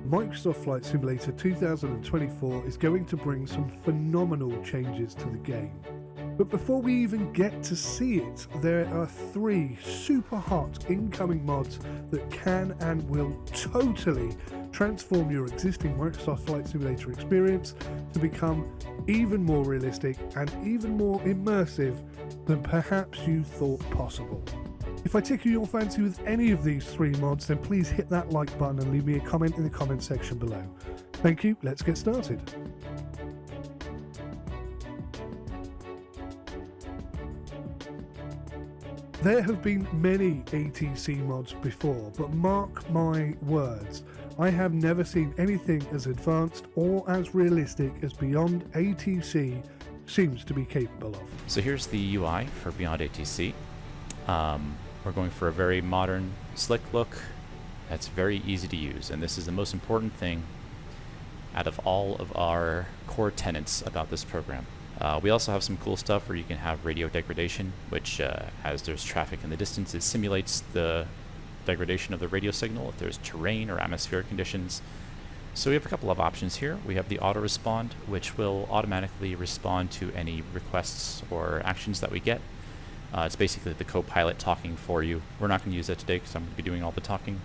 Microsoft Flight Simulator 2024 is going to bring some phenomenal changes to the game. But before we even get to see it, there are 3 super hot incoming mods that can and will totally transform your existing Microsoft Flight Simulator experience to become even more realistic and even more immersive than perhaps you thought possible. If I tickle your fancy with any of these 3 mods, then please hit that like button and leave me a comment in the comment section below. Thank you, let's get started. There have been many ATC mods before, but mark my words, I have never seen anything as advanced or as realistic as Beyond ATC seems to be capable of. So here's the UI for Beyond ATC. We're going for a very modern, slick look that's very easy to use, and this is the most important thing out of all of our core tenets about this program. We also have some cool stuff where you can have radio degradation, which as there's traffic in the distance, it simulates the degradation of the radio signal if there's terrain or atmospheric conditions. So we have a couple of options here. We have the auto respond, which will automatically respond to any requests or actions that we get. It's basically the co-pilot talking for you. We're not going to use that today because I'm going to be doing all the talking.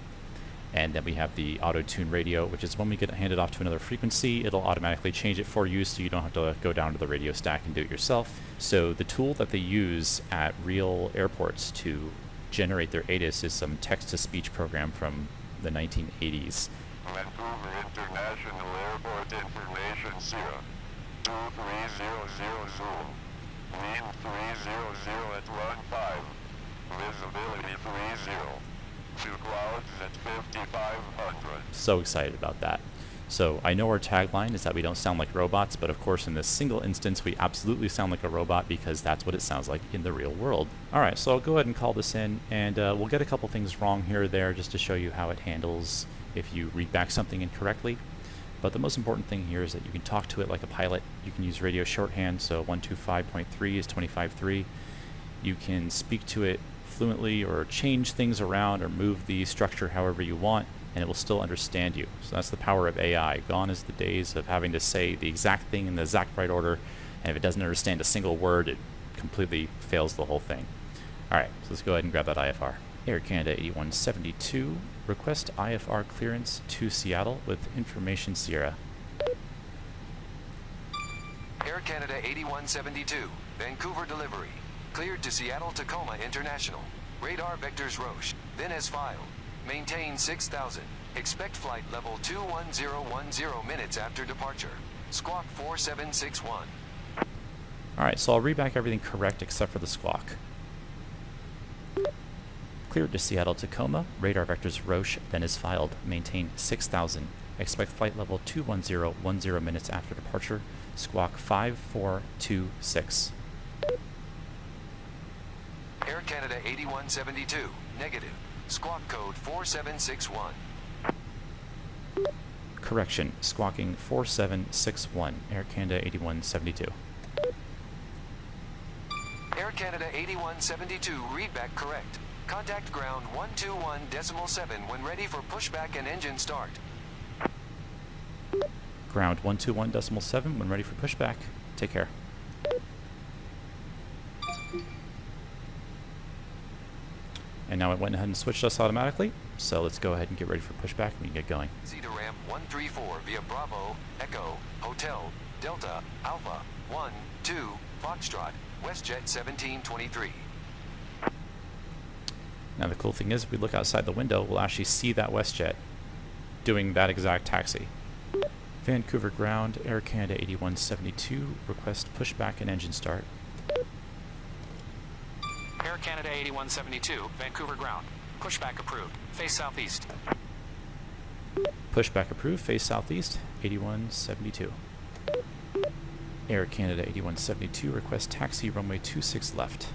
And then we have the auto-tune radio, which is when we get handed off to another frequency, it'll automatically change it for you so you don't have to go down to the radio stack and do it yourself. So the tool that they use at real airports to generate their ATIS is some text-to-speech program from the 1980s. Vancouver International Airport Information Sierra 2300 Zoom. Wind 300 at 15. Visibility 30. Two clouds at 5500. So excited about that. So I know our tagline is that we don't sound like robots, but of course in this single instance we absolutely sound like a robot because that's what it sounds like in the real world. Alright, so I'll go ahead and call this in, and we'll get a couple things wrong here or there just to show you how it handles if you read back something incorrectly. But the most important thing here is that you can talk to it like a pilot. You can use radio shorthand, so 125.3 is 25.3. You can speak to it fluently or change things around or move the structure however you want, and it will still understand you. So that's the power of AI. Gone is the days of having to say the exact thing in the exact right order, and if it doesn't understand a single word, it completely fails the whole thing. Alright, so let's go ahead and grab that IFR. Air Canada 8172, request IFR clearance to Seattle with information Sierra. Air Canada 8172, Vancouver delivery. Cleared to Seattle Tacoma International. Radar vectors Roche, then as filed. Maintain 6000. Expect flight level 21010 minutes after departure. Squawk 4761. Alright, so I'll read back everything correct except for the squawk. Cleared to Seattle Tacoma, radar vectors Roche, then is filed. Maintain 6000. Expect flight level 21010 minutes after departure. Squawk 5426. Air Canada 8172, negative. Squawk code 4761. Correction, squawking 4761. Air Canada 8172. Air Canada 8172, readback correct. Contact ground 121.7 when ready for pushback and engine start. Ground 121.7 when ready for pushback. Take care. And now it went ahead and switched us automatically, so let's go ahead and get ready for pushback and we can get going. Zeta ramp 134 via Bravo, Echo, Hotel, Delta, Alpha, 1, 2, Foxtrot, WestJet 1723. Now the cool thing is, if we look outside the window, we'll actually see that WestJet doing that exact taxi. Vancouver ground, Air Canada 8172, request pushback and engine start. Air Canada 8172, Vancouver ground. Pushback approved. Face southeast. Pushback approved, face southeast, 8172. Air Canada 8172, request taxi runway 26 left.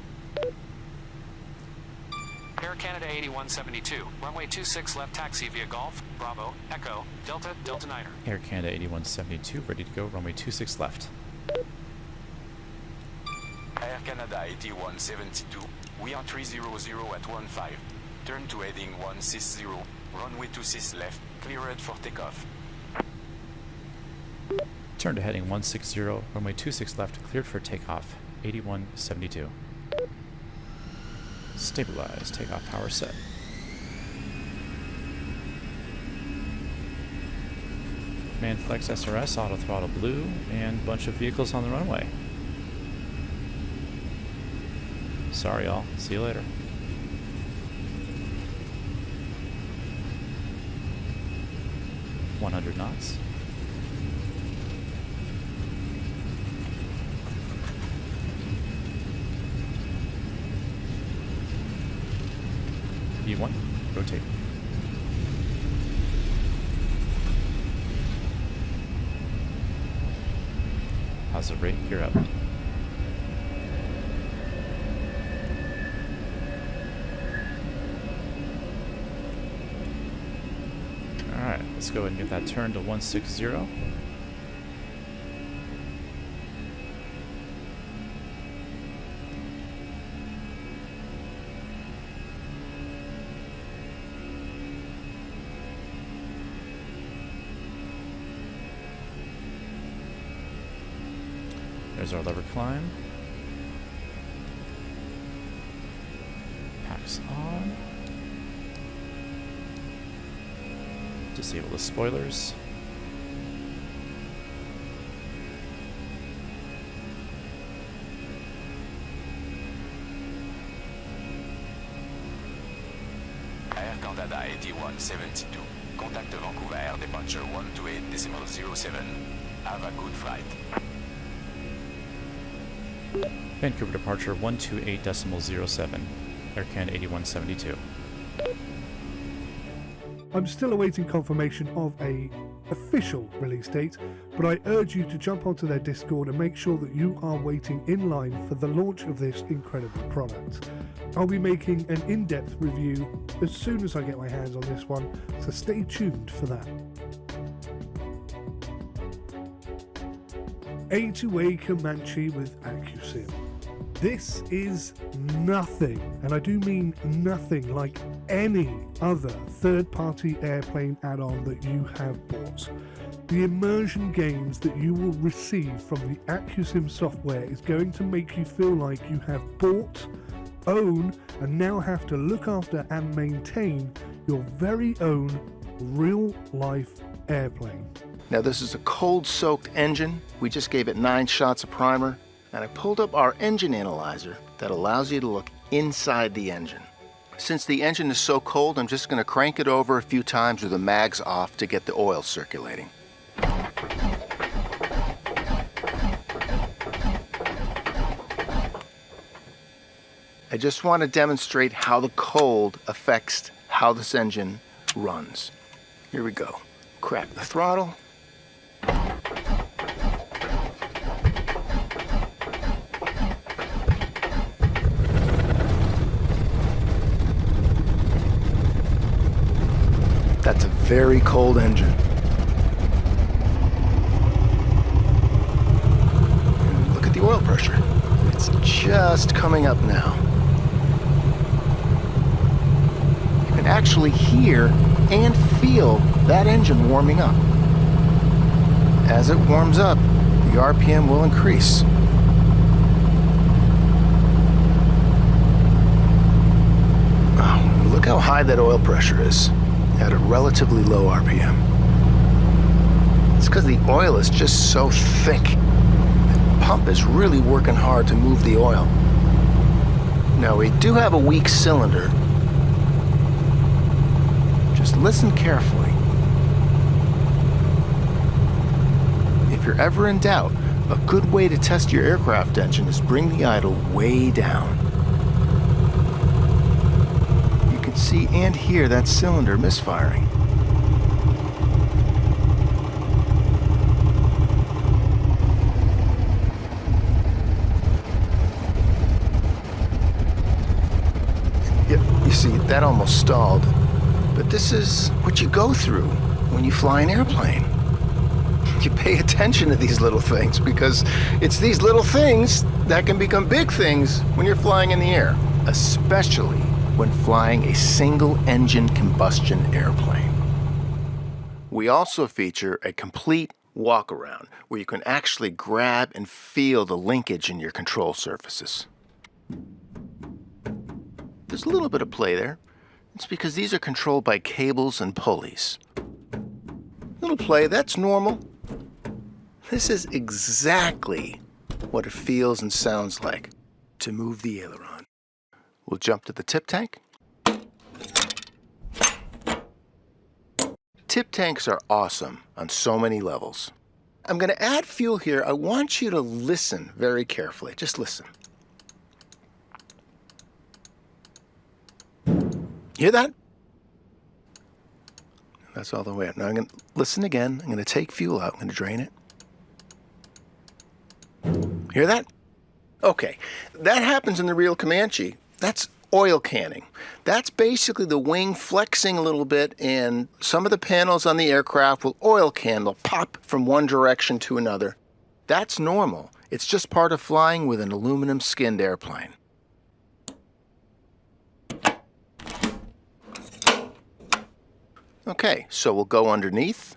Air Canada 8172, runway 26 left taxi via Golf, Bravo, Echo, Delta, Delta Niner. Air Canada 8172, ready to go, runway 26 left. Air Canada 8172, we are 300 at 15. Turn to heading 160, runway 26 left, cleared for takeoff. Turn to heading 160, runway 26 left, cleared for takeoff, 8172. Stabilize, takeoff power set. Command flex SRS, auto throttle blue, and bunch of vehicles on the runway. Sorry y'all, see you later. $100 knots. V1, rotate. Positive rate, gear up. Alright, let's go ahead and get that turn to 160. There's our lever climb. Packs on. Disable the spoilers. Air Canada 8172. Contact Vancouver Air departure 128.07. Have a good flight. Vancouver departure 128.07. Air Canada 8172. I'm still awaiting confirmation of a official release date, but I urge you to jump onto their Discord and make sure that you are waiting in line for the launch of this incredible product. I'll be making an in-depth review as soon as I get my hands on this one, so stay tuned for that. 𝗂𝗂𝗃𝗍𝗁𝗀𝗃 with AccuSim. This is nothing, and I do mean nothing, like any other third-party airplane add-on that you have bought. The immersion games that you will receive from the AccuSim software is going to make you feel like you have bought, own, and now have to look after and maintain your very own real-life airplane. Now this is a cold-soaked engine. We just gave it 9 shots of primer, and I pulled up our engine analyzer that allows you to look inside the engine. Since the engine is so cold, I'm just going to crank it over a few times with the mags off to get the oil circulating. I just want to demonstrate how the cold affects how this engine runs. Here we go. Crack the throttle. That's a very cold engine. And look at the oil pressure. It's just coming up now. You can actually hear and feel that engine warming up. As it warms up, the RPM will increase. Oh, look how high that oil pressure is at a relatively low RPM. It's because the oil is just so thick. The pump is really working hard to move the oil. Now, we do have a weak cylinder. Just listen carefully. If you're ever in doubt, a good way to test your aircraft engine is bring the idle way down. You can see and hear that cylinder misfiring. Yep, you see, that almost stalled. But this is what you go through when you fly an airplane. You pay attention to these little things because it's these little things that can become big things when you're flying in the air, especially when flying a single-engine combustion airplane. We also feature a complete walk around where you can actually grab and feel the linkage in your control surfaces. There's a little bit of play there. It's because these are controlled by cables and pulleys. Little play, that's normal. This is exactly what it feels and sounds like to move the aileron. We'll jump to the tip tank. Tip tanks are awesome on so many levels. I'm going to add fuel here. I want you to listen very carefully. Just listen. Hear that? That's all the way up. Now I'm going to listen again. I'm going to take fuel out. I'm going to drain it. Hear that? Okay, that happens in the real Comanche. That's oil canning. That's basically the wing flexing a little bit, and some of the panels on the aircraft will oil can. They'll pop from one direction to another. That's normal. It's just part of flying with an aluminum skinned airplane. Okay, so we'll go underneath.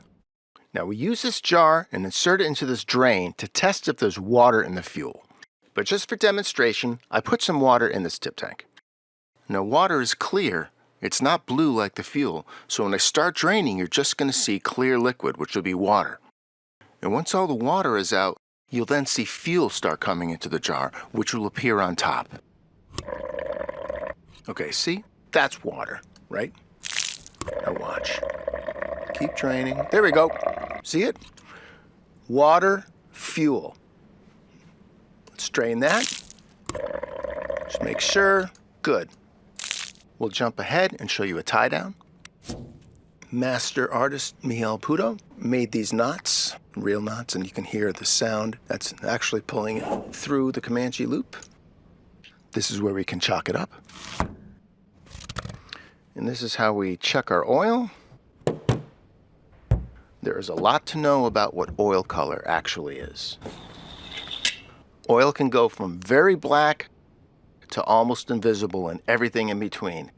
Now we use this jar and insert it into this drain to test if there's water in the fuel. But just for demonstration, I put some water in this tip tank. Now water is clear. It's not blue like the fuel, so when I start draining, you're just going to see clear liquid, which will be water. And once all the water is out, you'll then see fuel start coming into the jar, which will appear on top. Okay, see? That's water, right? Now watch. Keep draining. There we go. See it? Water, fuel. Let's drain that. Just make sure. Good. We'll jump ahead and show you a tie down. Master artist 𝗦𝘂𝗽𝗆𝗆 made these knots, real knots, and you can hear the sound that's actually pulling it through the Comanche loop. This is where we can chalk it up. And this is how we check our oil. There is a lot to know about what oil color actually is. Oil can go from very black to almost invisible and everything in between.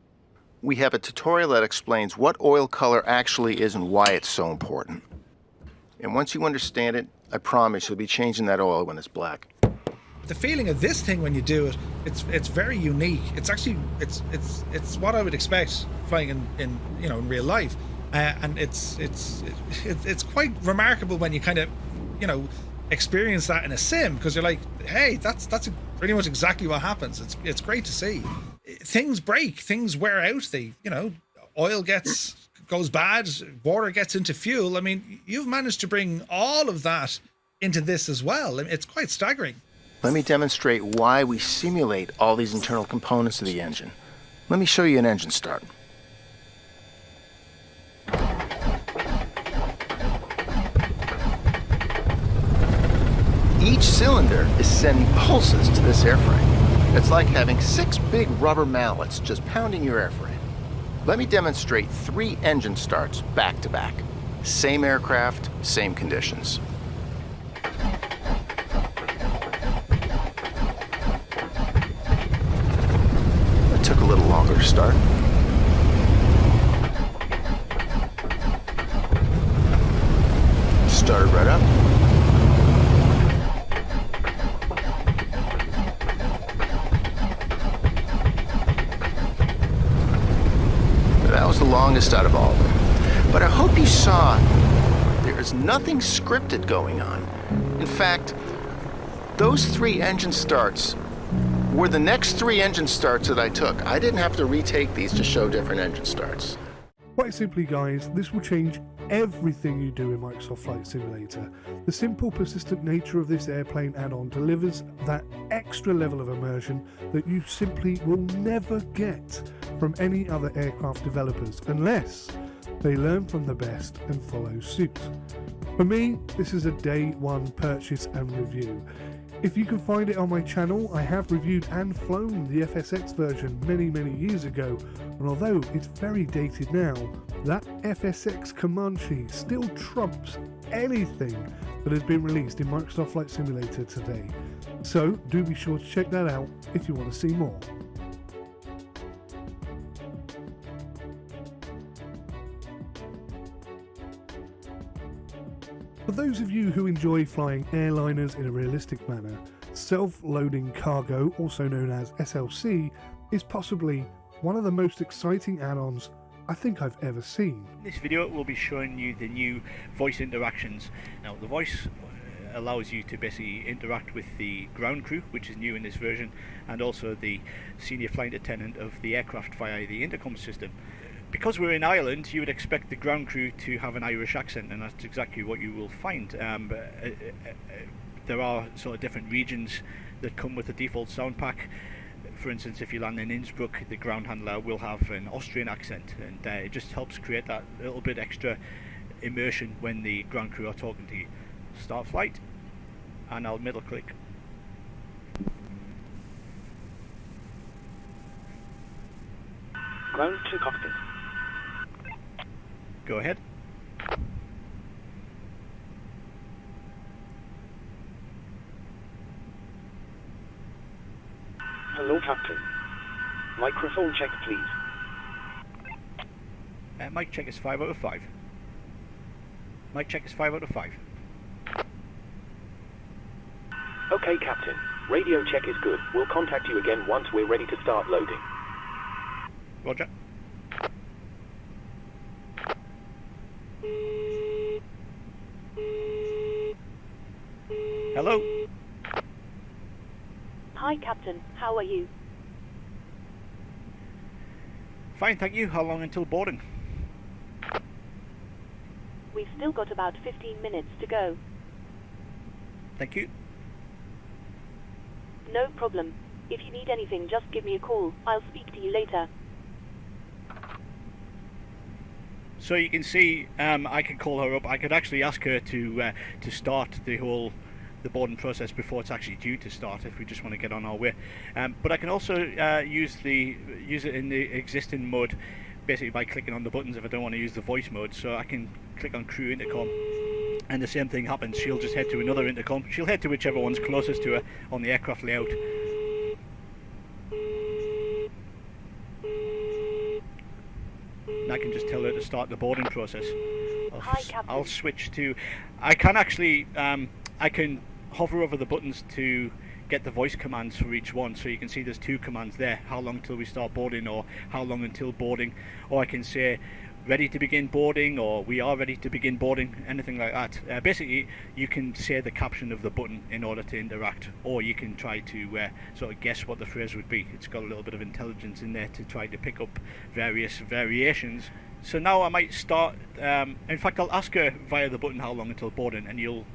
We have a tutorial that explains what oil color actually is and why it's so important. And once you understand it, I promise you'll be changing that oil when it's black. The feeling of this thing when you do it, it's very unique. It's actually it's what I would expect flying in real life, and it's quite remarkable when you kind of experience that in a sim, because you're like, hey, that's pretty much exactly what happens. It's great to see. Things break, things wear out. Oil goes bad, water gets into fuel. I mean, you've managed to bring all of that into this as well. I mean, it's quite staggering. Let me demonstrate why we simulate all these internal components of the engine. Let me show you an engine start. Each cylinder is sending pulses to this airframe. It's like having 6 big rubber mallets just pounding your airframe. Let me demonstrate 3 engine starts back to back. Same aircraft, same conditions. It took a little longer to start. Started right up. That was the longest out of all of them. But I hope you saw there is nothing scripted going on. In fact, those 3 engine starts were the next 3 engine starts that I took. I didn't have to retake these to show different engine starts. Quite simply, guys, this will change everything you do in Microsoft Flight Simulator. The simple, persistent nature of this airplane add-on delivers that extra level of immersion that you simply will never get from any other aircraft developers unless they learn from the best and follow suit. For me, this is a day one purchase and review. If you can find it on my channel, I have reviewed and flown the FSX version many years ago, and although it's very dated now, that FSX 𝗏𝗏𝗄𝗏 still trumps anything that has been released in Microsoft Flight Simulator today. So do be sure to check that out if you want to see more. For those of you who enjoy flying airliners in a realistic manner, self-loading cargo, also known as SLC, is possibly one of the most exciting add-ons I think I've ever seen. In this video we'll be showing you the new voice interactions. Now the voice allows you to basically interact with the ground crew, which is new in this version, and also the senior flight attendant of the aircraft via the intercom system. Because we're in Ireland, you would expect the ground crew to have an Irish accent, and that's exactly what you will find. There are sort of different regions that come with the default sound pack. For instance, if you land in Innsbruck, the ground handler will have an Austrian accent, and it just helps create that little bit extra immersion when the ground crew are talking to you. Start flight, and I'll middle click. Ground to cockpit. Go ahead. Hello, Captain. Microphone check, please. Mic check is 5 out of 5. Mic check is 5 out of 5. Okay, Captain. Radio check is good. We'll contact you again once we're ready to start loading. Roger. Hello. Hi, Captain. How are you? Fine, thank you. How long until boarding? We've still got about 15 minutes to go. Thank you. No problem. If you need anything, just give me a call. I'll speak to you later. So you can see, I can call her up. I could actually ask her to start the boarding process before it's actually due to start, if we just want to get on our way. But I can also use it in the existing mode, basically by clicking on the buttons if I don't want to use the voice mode. So I can click on crew intercom, and the same thing happens. She'll just head to another intercom. She'll head to whichever one's closest to her on the aircraft layout. And I can just tell her to start the boarding process. Hi, Captain. I'll switch to... I can actually... I can hover over the buttons to get the voice commands for each one. So you can see there's two commands there. How long till we start boarding, or how long until boarding. Or I can say, ready to begin boarding, or we are ready to begin boarding, anything like that. Basically, you can say the caption of the button in order to interact, or you can try to sort of guess what the phrase would be. It's got a little bit of intelligence in there to try to pick up various variations. So now I might start, in fact I'll ask her via the button how long until boarding, and you'll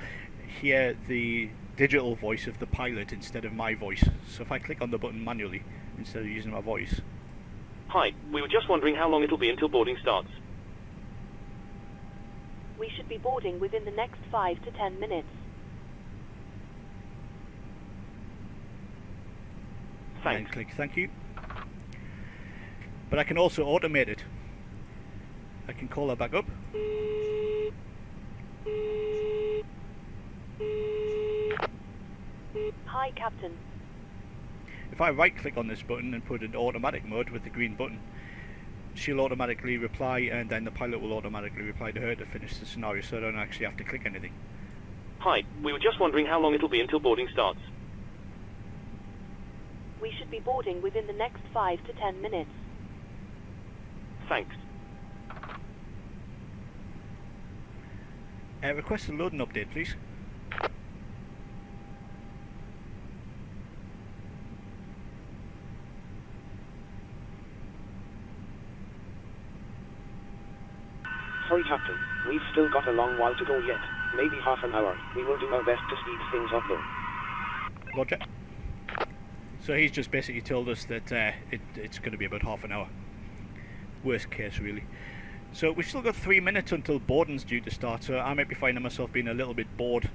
hear the digital voice of the pilot instead of my voice. So if I click on the button manually instead of using my voice. Hi, we were just wondering how long it'll be until boarding starts. We should be boarding within the next 5 to 10 minutes. Thanks. And click thank you. But I can also automate it. I can call her back up. Hi, Captain. If I right click on this button and put it in automatic mode with the green button, she'll automatically reply, and then the pilot will automatically reply to her to finish the scenario, so I don't actually have to click anything. Hi, we were just wondering how long it'll be until boarding starts. We should be boarding within the next 5 to 10 minutes. Thanks. Request a loading update, please. Sorry, Captain. We've still got a long while to go yet. Maybe half an hour. We will do our best to speed things up though. Roger. So he's just basically told us that it's going to be about half an hour. Worst case, really. So we've still got 3 minutes until boarding's due to start, so I might be finding myself being a little bit bored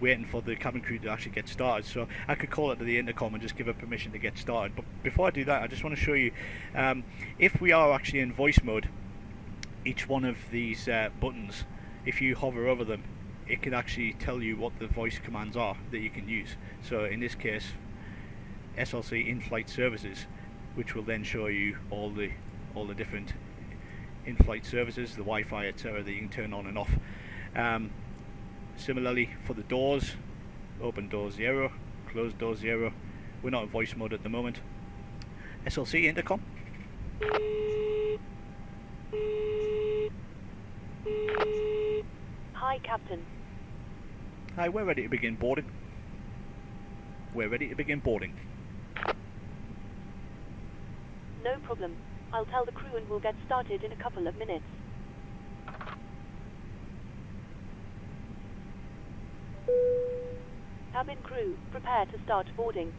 waiting for the cabin crew to actually get started. So I could call it to the intercom and just give her permission to get started. But before I do that, I just want to show you, if we are actually in voice mode, each one of these buttons, if you hover over them, it can actually tell you what the voice commands are that you can use. So in this case, SLC in-flight services, which will then show you all the different in-flight services, the Wi-Fi, etc., that you can turn on and off. Similarly for the doors, open door 0, close door 0. We're not in voice mode at the moment. SLC intercom. Hi, Captain. Hi, we're ready to begin boarding. We're ready to begin boarding. No problem. I'll tell the crew and we'll get started in a couple of minutes. Cabin crew, prepare to start boarding.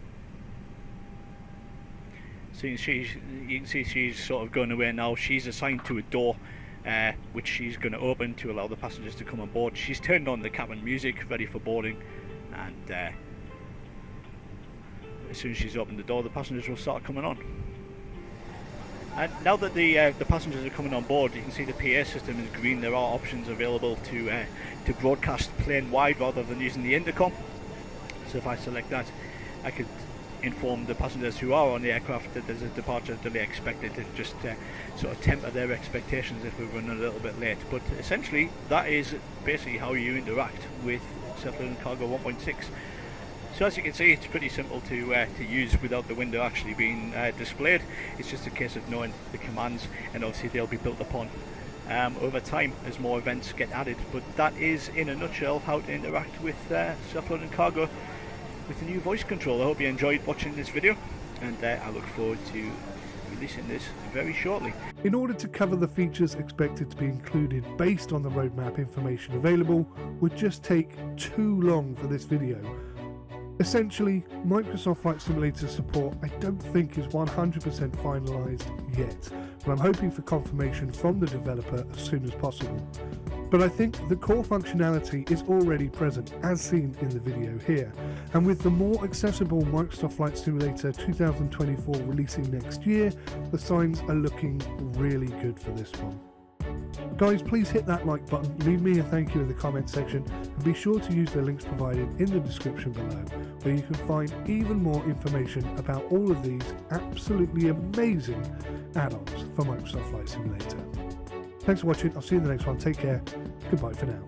So you can see she's sort of going away now. She's assigned to a door which she's going to open to allow the passengers to come on board. She's turned on the cabin music, ready for boarding, and as soon as she's opened the door, the passengers will start coming on. And now that the passengers are coming on board, you can see the PA system is green. There are options available to broadcast plane wide rather than using the intercom. So if I select that, I could inform the passengers who are on the aircraft that there's a departure delay expected, and just sort of temper their expectations if we're running a little bit late. But essentially, that is basically how you interact with Cephalon Cargo 1.6. So as you can see, it's pretty simple to use without the window actually being displayed. It's just a case of knowing the commands, and obviously they'll be built upon over time as more events get added. But that is, in a nutshell, how to interact with Cephalon Cargo with the new voice control. I hope you enjoyed watching this video, and I look forward to releasing this very shortly. In order to cover the features expected to be included based on the roadmap information available would just take too long for this video. Essentially, Microsoft Flight Simulator support I don't think is 100% finalised yet, but I'm hoping for confirmation from the developer as soon as possible. But I think the core functionality is already present, as seen in the video here, and with the more accessible Microsoft Flight Simulator 2024 releasing next year, the signs are looking really good for this one. Guys, please hit that like button, leave me a thank you in the comment section, and be sure to use the links provided in the description below, where you can find even more information about all of these absolutely amazing add-ons for Microsoft Flight Simulator. Thanks for watching, I'll see you in the next one, take care, goodbye for now.